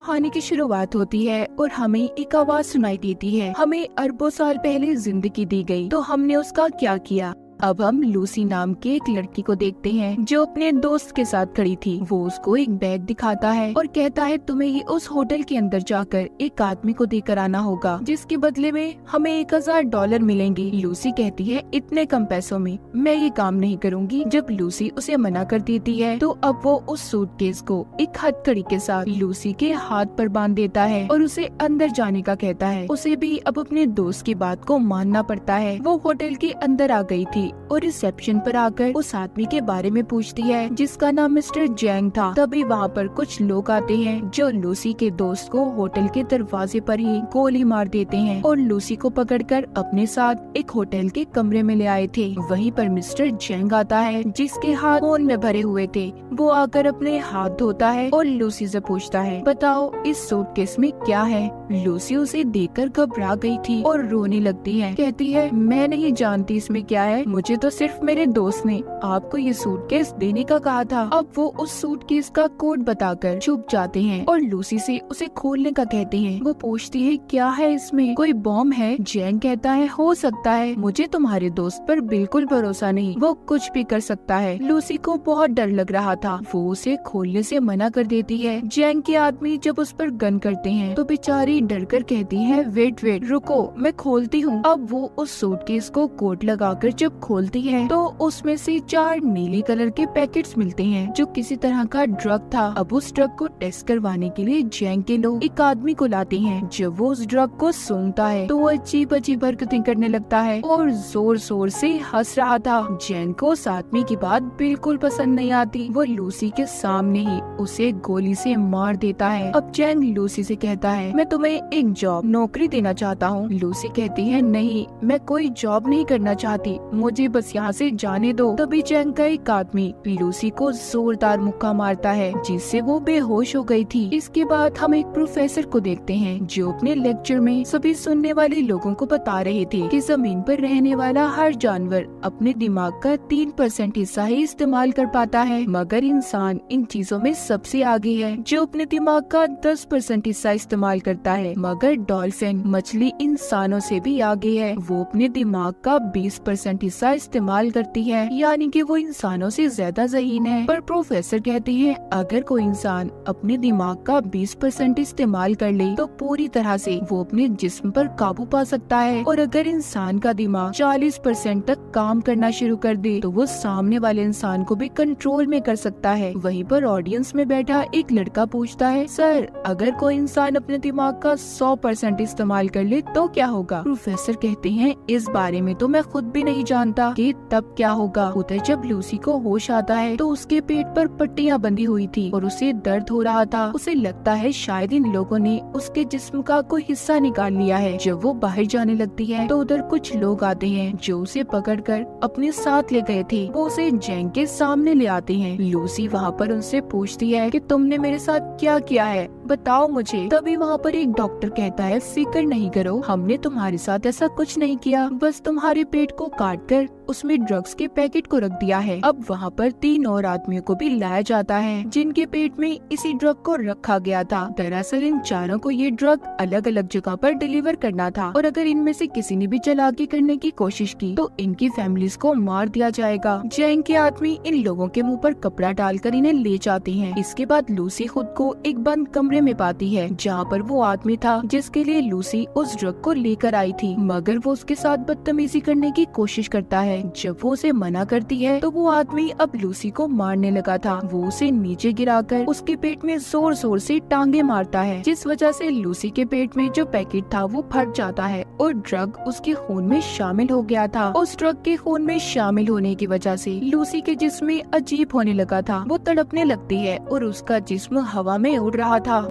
कहानी की शुरुआत होती है और हमें एक आवाज सुनाई देती है। हमें अरबों साल पहले जिंदगी दी गई, तो हमने उसका क्या किया। अब हम लूसी नाम के एक लड़की को देखते हैं जो अपने दोस्त के साथ खड़ी थी। वो उसको एक बैग दिखाता है और कहता है तुम्हें ये उस होटल के अंदर जाकर एक आदमी को देकर आना होगा, जिसके बदले में हमें $1000 मिलेंगे। लूसी कहती है इतने कम पैसों में मैं ये काम नहीं करूँगी। जब लूसी उसे मना कर देती है तो अब वो उस सूटकेस को एक हथकड़ी के साथ लूसी के हाथ पर बांध देता है और उसे अंदर जाने का कहता है। उसे भी अब अपने दोस्त की बात को मानना पड़ता है। वो होटल के अंदर आ गई थी और रिसेप्शन पर आकर उस आदमी के बारे में पूछती है जिसका नाम मिस्टर जैंग था। तभी वहाँ पर कुछ लोग आते हैं जो लूसी के दोस्त को होटल के दरवाजे पर ही गोली मार देते हैं और लूसी को पकड़कर अपने साथ एक होटल के कमरे में ले आए थे। वहीं पर मिस्टर जैंग आता है जिसके हाथ खून में भरे हुए थे। वो आकर अपने हाथ धोता है और लूसी से पूछता है बताओ इस सूटकेस में क्या है। लूसी उसे देखकर घबरा गई थी और रोने लगती है। कहती है मैं नहीं जानती इसमें क्या है, मुझे तो सिर्फ मेरे दोस्त ने आपको ये सूटकेस देने का कहा था। अब वो उस सूटकेस का कोड बताकर छुप जाते हैं और लूसी से उसे खोलने का कहते हैं। वो पूछती है क्या है इसमें, कोई बॉम्ब है। जैंग कहता है हो सकता है, मुझे तुम्हारे दोस्त पर बिल्कुल भरोसा नहीं, वो कुछ भी कर सकता है। लूसी को बहुत डर लग रहा था, वो उसे खोलने से मना कर देती है। जैंग के आदमी जब उस पर गन करते हैं तो बेचारी डर कर कहती है वेट रुको मैं खोलती हूँ। अब वो उस सूटकेस को कोट लगाकर जब खोलती है तो उसमें से 4 नीले कलर के पैकेट्स मिलते हैं जो किसी तरह का ड्रग था। अब उस ड्रग को टेस्ट करवाने के लिए जैंग के लोग एक आदमी को लाते हैं। जब वो उस ड्रग को सूंघता है तो वो अजीब अजीब हरकतें करने लगता है और जोर जोर से हंस रहा था। जैंग को उस आदमी की बात बिल्कुल पसंद नहीं आती। वो लूसी के सामने ही उसे गोली से मार देता है। अब जैंग लूसी से कहता है मैं तुम्हें एक जॉब नौकरी देना चाहता हूँ। लूसी कहती है नहीं मैं कोई जॉब नहीं करना चाहती, मुझे बस यहाँ से जाने दो। तभी जैंग का एक आदमी लूसी को जोरदार मुक्का मारता है जिससे वो बेहोश हो गई थी। इसके बाद हम एक प्रोफेसर को देखते हैं जो अपने लेक्चर में सभी सुनने वाले लोगों को बता रहे थे कि जमीन पर रहने वाला हर जानवर अपने दिमाग का 3% हिस्सा ही इस्तेमाल कर पाता है, मगर इंसान इन चीजों में सबसे आगे है जो अपने दिमाग का 10% हिस्सा इस्तेमाल करता है। मगर डॉल्फिन मछली इंसानों से भी आगे है, वो अपने दिमाग का 20% हिस्सा इस्तेमाल करती है, यानी कि वो इंसानों से ज्यादा ज़हीन है। पर प्रोफेसर कहते हैं अगर कोई इंसान अपने दिमाग का 20% इस्तेमाल कर ले तो पूरी तरह से वो अपने जिस्म पर काबू पा सकता है, और अगर इंसान का दिमाग 40% तक काम करना शुरू कर दे तो वो सामने वाले इंसान को भी कंट्रोल में कर सकता है। वहीं पर ऑडियंस में बैठा एक लड़का पूछता है सर अगर कोई इंसान अपने दिमाग का 100% इस्तेमाल कर ले तो क्या होगा। प्रोफेसर कहते हैं इस बारे में तो मैं खुद भी नहीं जानता कि तब क्या होगा। उधर जब लूसी को होश आता है तो उसके पेट पर पट्टियां बंधी हुई थी और उसे दर्द हो रहा था। उसे लगता है शायद इन लोगों ने उसके जिस्म का कोई हिस्सा निकाल लिया है। जब वो बाहर जाने लगती है तो उधर कुछ लोग आते हैं जो उसे पकड़कर अपने साथ ले गए थे। वो उसे जैंग के सामने ले आते हैं। लूसी वहाँ पर उनसे पूछती है कि तुमने मेरे साथ क्या किया है, बताओ मुझे। तभी वहाँ पर एक डॉक्टर कहता है फिक्र नहीं करो, हमने तुम्हारे साथ ऐसा कुछ नहीं किया, बस तुम्हारे पेट को काट कर उसमें ड्रग्स के पैकेट को रख दिया है। अब वहाँ पर 3 और आदमियों को भी लाया जाता है जिनके पेट में इसी ड्रग को रखा गया था। दरअसल इन चारों को ये ड्रग अलग अलग जगह पर डिलीवर करना था, और अगर इनमें से किसी ने भी चालाकी करने की कोशिश की तो इनकी फैमिलीज को मार दिया जाएगा। जैंग के आदमी इन लोगों के मुँह पर कपड़ा डालकर इन्हें ले जाते हैं। इसके बाद लूसी खुद को एक बंद कमरे में पाती है जहाँ पर वो आदमी था जिसके लिए लूसी उस ड्रग को लेकर आई थी, मगर वो उसके साथ बदतमीजी करने की कोशिश करता है। जब वो उसे मना करती है तो वो आदमी अब लूसी को मारने लगा था। वो उसे नीचे गिराकर उसके पेट में जोर जोर से टांगे मारता है, जिस वजह से लूसी के पेट में जो पैकेट था वो फट जाता है और ड्रग उसके खून में शामिल हो गया था। उस ड्रग के खून में शामिल होने की वजह से लूसी के जिस्म में अजीब होने लगा था। वो तड़पने लगती है और उसका जिस्म हवा में उड़ रहा था।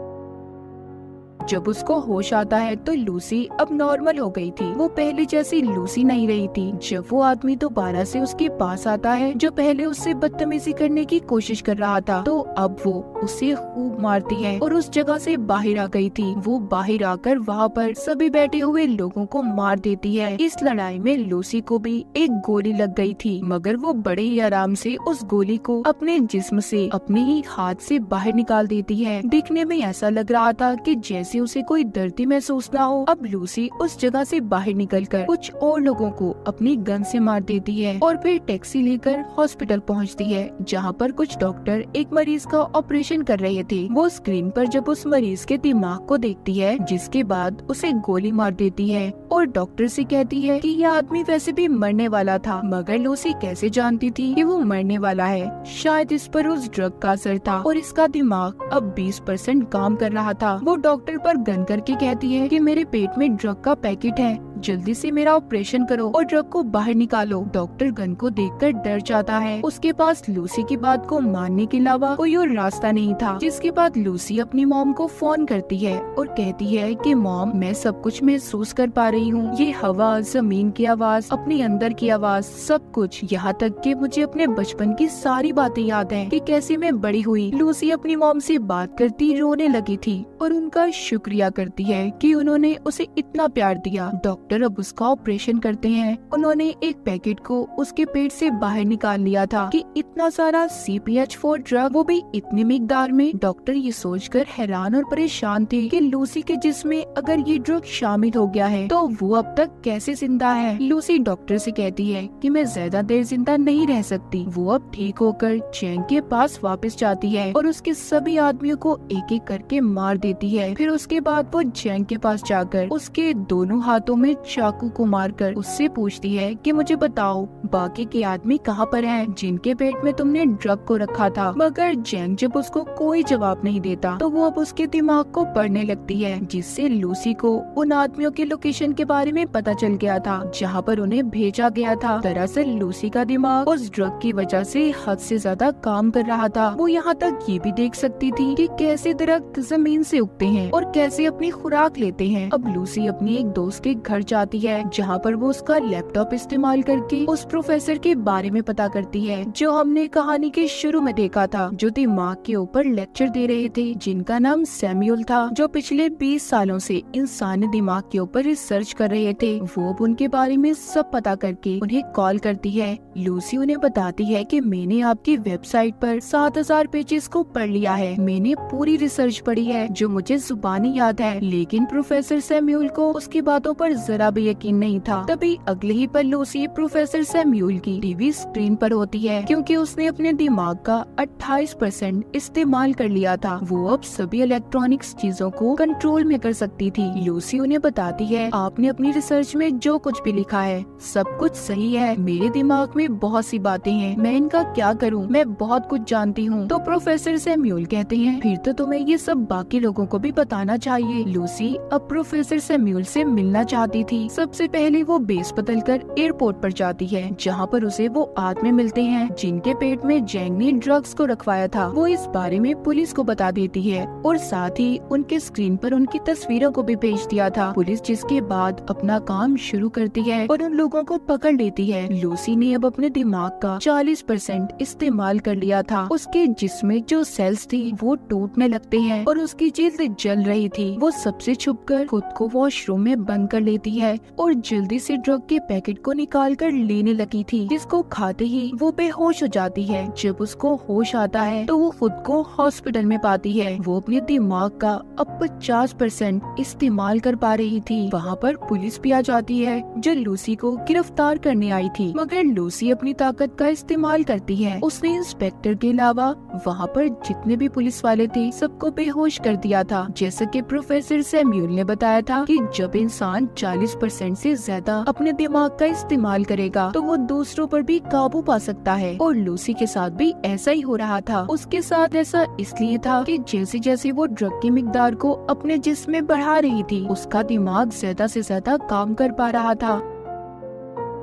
जब उसको होश आता है तो लूसी अब नॉर्मल हो गई थी। वो पहले जैसी लूसी नहीं रही थी। जब वो आदमी दोबारा से उसके पास आता है जो पहले उससे बदतमीजी करने की कोशिश कर रहा था, तो अब वो उसे खूब मारती है और उस जगह से बाहर आ गई थी। वो बाहर आकर वहाँ पर सभी बैठे हुए लोगों को मार देती है। इस लड़ाई में लूसी को भी एक गोली लग गई थी, मगर वो बड़े ही आराम से उस गोली को अपने जिस्म से अपने ही हाथ से बाहर निकाल देती है। दिखने में ऐसा लग रहा था कि जैसे उसे कोई दर्द महसूस ना हो। अब लूसी उस जगह से बाहर निकलकर कुछ और लोगों को अपनी गन से मार देती है और फिर टैक्सी लेकर हॉस्पिटल पहुंचती है, जहां पर कुछ डॉक्टर एक मरीज का ऑपरेशन कर रहे थे। वो स्क्रीन पर जब उस मरीज के दिमाग को देखती है, जिसके बाद उसे गोली मार देती है और डॉक्टर से कहती है कि यह आदमी वैसे भी मरने वाला था। मगर लूसी कैसे जानती थी कि वो मरने वाला है? शायद इस पर उस ड्रग का असर था और इसका दिमाग अब 20% काम कर रहा था। वो डॉक्टर पर गन करके कहती है कि मेरे पेट में ड्रग का पैकेट है, जल्दी से मेरा ऑपरेशन करो और ड्रग को बाहर निकालो। डॉक्टर गन को देखकर डर जाता है। उसके पास लूसी की बात को मानने के अलावा कोई और रास्ता नहीं था। जिसके बाद लूसी अपनी मॉम को फोन करती है और कहती है कि मॉम, मैं सब कुछ महसूस कर पा रही हूँ। ये हवा, जमीन की आवाज, अपने अंदर की आवाज, सब कुछ, यहाँ तक कि मुझे अपने बचपन की सारी बातें याद हैं कि कैसे मैं बड़ी हुई। लूसी अपनी मॉम से बात करती रोने लगी थी और उनका शुक्रिया करती है कि उन्होंने उसे इतना प्यार दिया। डॉक्टर अब उसका ऑपरेशन करते हैं। उन्होंने एक पैकेट को उसके पेट से बाहर निकाल लिया था कि इतना सारा CPH4 ड्रग, वो भी इतनी मिकदार में। डॉक्टर ये सोचकर हैरान और परेशान थे कि लूसी के जिस्म में अगर ये ड्रग शामिल हो गया है तो वो अब तक कैसे जिंदा है। लूसी डॉक्टर से कहती है कि मैं ज्यादा देर जिंदा नहीं रह सकती। वो अब ठीक होकर चैंग के पास वापस जाती है और उसके सभी आदमियों को एक एक करके मार देती है। फिर उसके बाद वो चैंग के पास जाकर उसके दोनों हाथों में चाकू को मारकर उससे पूछती है कि मुझे बताओ बाकी के आदमी कहाँ पर हैं जिनके पेट में तुमने ड्रग को रखा था। मगर जैंग जब उसको कोई जवाब नहीं देता तो वो अब उसके दिमाग को पढ़ने लगती है, जिससे लूसी को उन आदमियों के लोकेशन के बारे में पता चल गया था जहाँ पर उन्हें भेजा गया था। दरअसल लूसी का दिमाग उस ड्रग की वजह से हद से ज्यादा काम कर रहा था। वो यहाँ तक ये भी देख सकती थी कि कैसे दरख्त जमीन से उगते हैं और कैसे अपनी खुराक लेते हैं। अब लूसी अपनी एक दोस्त के घर जाती है जहाँ पर वो उसका लैपटॉप इस्तेमाल करके उस प्रोफेसर के बारे में पता करती है जो हमने कहानी के शुरू में देखा था, जो दिमाग के ऊपर लेक्चर दे रहे थे, जिनका नाम सैमुअल था, जो पिछले 20 सालों से इंसानी दिमाग के ऊपर रिसर्च कर रहे थे। वो अब उनके बारे में सब पता करके उन्हें कॉल करती है। लूसी उन्हें बताती है कि मैंने आपकी वेबसाइट पर 7000 पेजेस को पढ़ लिया है। मैंने पूरी रिसर्च पढ़ी है जो मुझे जुबानी याद है, लेकिन प्रोफेसर सैमुअल को उसकी बातों पर जरा भी यकीन नहीं था। तभी अगले ही पल लूसी प्रोफेसर सैमुअल की टीवी स्क्रीन पर होती है, क्योंकि उसने अपने दिमाग का 28% इस्तेमाल कर लिया था। वो अब सभी इलेक्ट्रॉनिक्स चीजों को कंट्रोल में कर सकती थी। लूसी उन्हें बताती है, आपने अपनी रिसर्च में जो कुछ भी लिखा है सब कुछ सही है। मेरे दिमाग में बहुत सी बातें हैं, मैं इनका क्या करूं? मैं बहुत कुछ जानती हूं। तो प्रोफेसर सैमुअल कहते हैं, फिर तो तुम्हें ये सब बाकी लोगों को भी बताना चाहिए। लूसी अब प्रोफेसर सैमुअल से मिलना चाहती थी। सबसे पहले वो बेस बदलकर एयरपोर्ट पर जाती है, जहाँ पर उसे वो आदमी मिलते हैं जिनके पेट में जैंग ने ड्रग्स को रखवाया था। वो इस बारे में पुलिस को बता देती है और साथ ही उनके स्क्रीन पर उनकी तस्वीरों को भी भेज दिया था। पुलिस जिसके बाद अपना काम शुरू करती है और उन लोगों को पकड़ लेती है। लूसी ने अब अपने दिमाग का 40% इस्तेमाल कर लिया था। उसके जिस्म में जो सेल्स थी वो टूटने लगते हैं और उसकी जिल्द जल रही थी। वो सबसे छुपकर खुद को वॉशरूम में बंद कर लेती है और जल्दी से ड्रग के पैकेट को निकाल कर लेने लगी थी, जिसको खाते ही वो बेहोश हो जाती है। जब उसको होश आता है तो वो खुद को हॉस्पिटल में पाती है। वो अपने दिमाग का अब 50% इस्तेमाल कर पा रही थी। वहाँ पर पुलिस भी आ जाती है जो लूसी को गिरफ्तार करने आई थी, मगर लूसी अपनी ताकत का इस्तेमाल करती है। उसने इंस्पेक्टर के अलावा वहाँ पर जितने भी पुलिस वाले थे सबको बेहोश कर दिया था। जैसा कि प्रोफेसर सैमुअल ने बताया था कि जब इंसान 40% से ज्यादा अपने दिमाग का इस्तेमाल करेगा तो वो दूसरों पर भी काबू पा सकता है, और लूसी के साथ भी ऐसा ही हो रहा था। उसके साथ ऐसा इसलिए था कि जैसे जैसे वो ड्रग की मिकदार को अपने जिस्म में बढ़ा रही थी, उसका दिमाग ज्यादा से ज्यादा काम कर पा रहा था।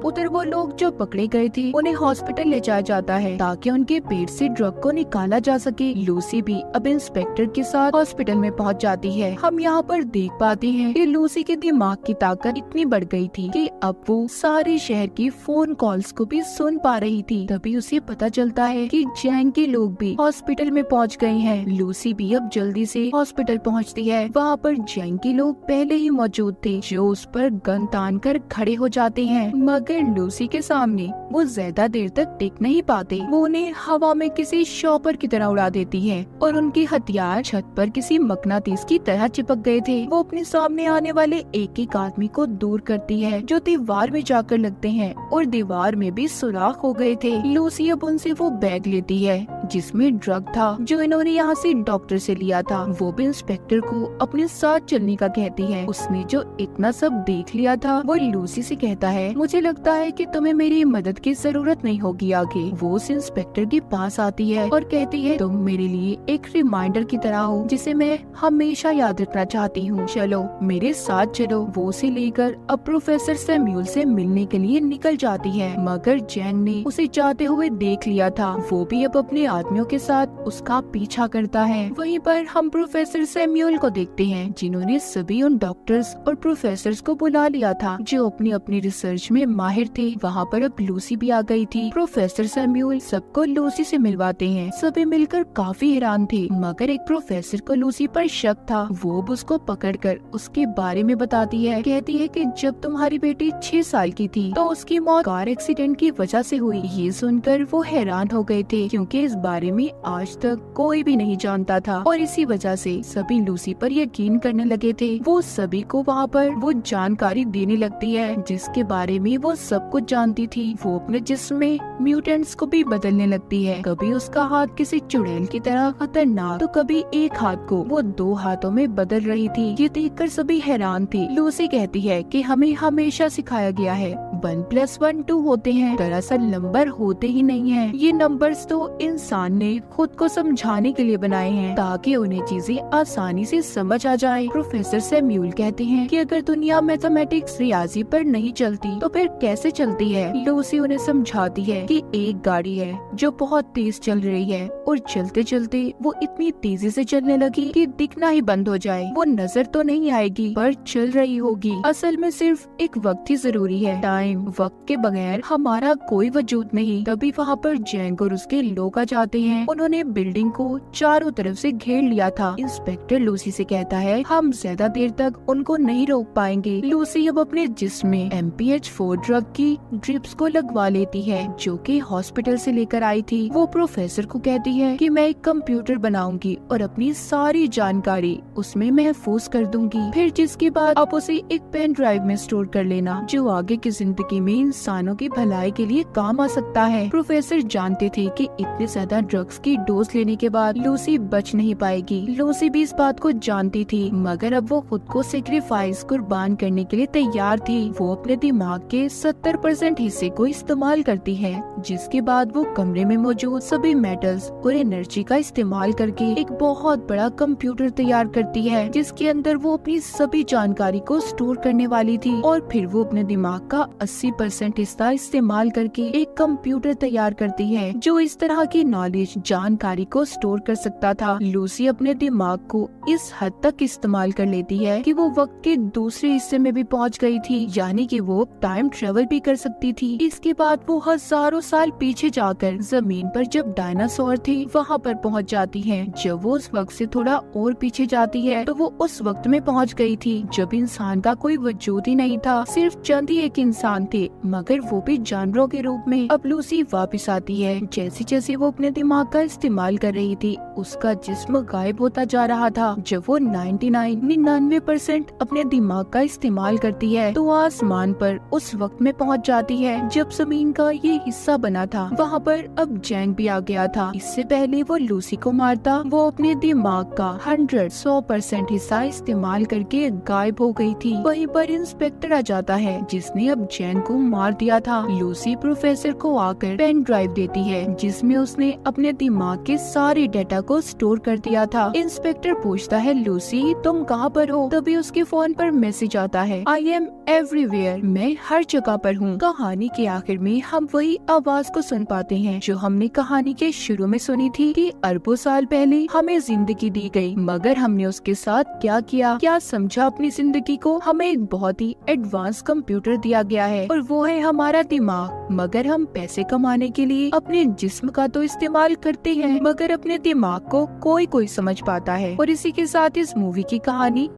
उधर वो लोग जो पकड़े गए थे उन्हें हॉस्पिटल ले जाया जाता है ताकि उनके पेट से ड्रग को निकाला जा सके। लूसी भी अब इंस्पेक्टर के साथ हॉस्पिटल में पहुंच जाती है। हम यहाँ पर देख पाते हैं कि लूसी के दिमाग की ताकत इतनी बढ़ गई थी कि अब वो सारे शहर की फोन कॉल्स को भी सुन पा रही थी। तभी उसे पता चलता है कि जैंग के लोग भी हॉस्पिटल में पहुंच गए हैं। लूसी भी अब जल्दी से हॉस्पिटल पहुंचती है। वहाँ पर जैंग के लोग पहले ही मौजूद थे जो उस पर गन तान कर खड़े हो जाते हैं, मगर लूसी के सामने वो ज्यादा देर तक टिक नहीं पाते। वो उन्हें हवा में किसी शॉपर की तरह उड़ा देती है और उनके हथियार छत पर किसी मकनातीस की तरह चिपक गए थे। वो अपने सामने आने वाले एक आदमी को दूर करती है जो दीवार में जाकर लगते हैं और दीवार में भी सुराख हो गए थे। लूसी अब उनसे वो बैग लेती है जिसमें ड्रग था जो इन्होंने यहाँ से डॉक्टर से लिया था। वो भी इंस्पेक्टर को अपने साथ चलने का कहती है। उसने जो इतना सब देख लिया था वो लूसी से कहता है, मुझे लगता है कि तुम्हें मेरी मदद की जरूरत नहीं होगी आगे। वो उस इंस्पेक्टर के पास आती है और कहती है, तुम मेरे लिए एक रिमाइंडर की तरह हो जिसे मैं हमेशा याद रखना चाहती हूँ। चलो मेरे साथ चलो। वो उसे लेकर अब प्रोफेसर सैमुअल से मिलने के लिए निकल जाती है, मगर जैंग ने उसे जाते हुए देख लिया था। वो भी अब अपने आदमियों के साथ उसका पीछा करता है। वहीं पर हम प्रोफेसर सैमुअल को देखते हैं जिन्होंने सभी उन डॉक्टर्स और प्रोफेसर्स को बुला लिया था जो अपनी अपनी रिसर्च में माहिर थे। वहाँ पर अब लूसी भी आ गई थी। प्रोफेसर सैमुअल सबको लूसी से मिलवाते हैं। सभी मिलकर काफी हैरान थे, मगर एक प्रोफेसर को लूसी पर शक था। वो उसको पकड़कर उसके बारे में बताती है। कहती है कि जब तुम्हारी बेटी 6 साल की थी तो उसकी मौत कार एक्सीडेंट की वजह से हुई। ये सुनकर वो हैरान हो गए थे क्योंकि इस बारे में आज तक कोई भी नहीं जानता था और इसी वजह से सभी लूसी पर यकीन करने लगे थे। वो सभी को वहाँ पर वो जानकारी देने लगती है जिसके बारे में वो सब कुछ जानती थी। वो अपने जिस्म में म्यूटेंट्स को भी बदलने लगती है। कभी उसका हाथ किसी चुड़ैल की तरह खतरनाक तो कभी एक हाथ को वो 2 हाथों में बदल रही थी। ये देखकर सभी हैरान थे। लूसी कहती है कि हमें हमेशा सिखाया गया है 1+1 2 होते हैं, दरअसल नंबर होते ही नहीं है। ये नंबर्स तो इंसान ने खुद को समझाने के लिए बनाए हैं ताकि उन्हें चीजें आसानी से समझ आ जाए। प्रोफेसर सैमुअल कहते हैं कि अगर दुनिया मैथमेटिक्स रियाजी पर नहीं चलती तो फिर कैसे चलती है। लूसी उन्हें समझाती है कि एक गाड़ी है जो बहुत तेज चल रही है और चलते चलते वो इतनी तेजी से चलने लगी कि दिखना ही बंद हो जाए। वो नजर तो नहीं आएगी पर चल रही होगी। असल में सिर्फ एक वक्त ही जरूरी है, टाइम। वक्त के बगैर हमारा कोई वजूद नहीं। तभी वहाँ पर जैंग और उसके लोग आ जाते हैं। उन्होंने बिल्डिंग को चारों तरफ से घेर लिया था। इंस्पेक्टर लूसी से कहता है, हम ज्यादा देर तक उनको नहीं रोक पाएंगे। लूसी अब अपने जिस्म में MPH4 ड्रग की ड्रिप्स को लगवा लेती है जो कि हॉस्पिटल से लेकर आई थी। वो प्रोफेसर को कहती है कि मैं एक कंप्यूटर बनाऊंगी और अपनी सारी जानकारी उसमें महफूज कर दूंगी, फिर जिसके बाद आप उसे एक पेन ड्राइव में स्टोर कर लेना जो आगे की जिंदगी में इंसानों की भलाई के लिए काम आ सकता है। प्रोफेसर जानते थे कि इतने ज्यादा ड्रग्स की डोज लेने के बाद लूसी बच नहीं पाएगी। लूसी भी इस बात को जानती थी, मगर अब वो खुद को सेक्रीफाइस कुर्बान करने के लिए तैयार थी। वो अपने दिमाग के 70% हिस्से को इस्तेमाल करती है, जिसके बाद वो कमरे में मौजूद सभी मेटल्स और एनर्जी का इस्तेमाल करके एक बहुत बड़ा कंप्यूटर तैयार करती है जिसके अंदर वो अपनी सभी जानकारी को स्टोर करने वाली थी। और फिर वो अपने दिमाग का 80% हिस्सा इस्तेमाल करके एक कंप्यूटर तैयार करती है जो इस तरह की नॉलेज जानकारी को स्टोर कर सकता था। लूसी अपने दिमाग को इस हद तक इस्तेमाल कर लेती है कि वो वक्त के दूसरे हिस्से में भी पहुंच गई थी, यानी कि वो टाइम ट्रेवल भी कर सकती थी। इसके बाद वो हजारों साल पीछे जाकर जमीन पर जब डायनासोर थे वहाँ पर पहुँच जाती है। जब वो उस वक्त से थोड़ा और पीछे जाती है तो वो उस वक्त में पहुँच गई थी जब इंसान का कोई वजूद ही नहीं था, सिर्फ चंद ही एक इंसान थे, मगर वो भी जानवरों के रूप में। अब लूसी वापस आती है। जैसे जैसे वो अपने दिमाग का इस्तेमाल कर रही थी उसका जिस्म गायब होता जा रहा था। जब वो 99% अपने दिमाग का इस्तेमाल करती है तो आसमान पर उस वक्त में पहुंच जाती है जब जमीन का ये हिस्सा बना था। वहाँ पर अब जैंग भी आ गया था। इससे पहले वो लूसी को मारता वो अपने दिमाग का 100% हिस्सा इस्तेमाल करके गायब हो गई थी। वहीं पर इंस्पेक्टर आ जाता है जिसने अब जैंग को मार दिया था। लूसी प्रोफेसर को आकर पेन ड्राइव देती है जिसमें उसने अपने दिमाग के सारे डाटा को स्टोर कर दिया था। इंस्पेक्टर पूछता है, लूसी तुम कहाँ पर हो? तभी उसके फोन पर मैसेज आता है, आई एम एवरीवेयर, मैं हर जगह पर हूँ। कहानी के आखिर में हम वही आवाज को सुन पाते हैं जो हमने कहानी के शुरू में सुनी थी कि अरबों साल पहले हमें जिंदगी दी गई, मगर हमने उसके साथ क्या किया, क्या समझा अपनी जिंदगी को। हमें एक बहुत ही एडवांस कंप्यूटर दिया गया है और वो है हमारा दिमाग, मगर हम पैसे कमाने के लिए अपने जिस्म का तो इस्तेमाल करते हैं, मगर अपने दिमाग को कोई समझ पाता है। और इसी के साथ इस मूवी की कहानी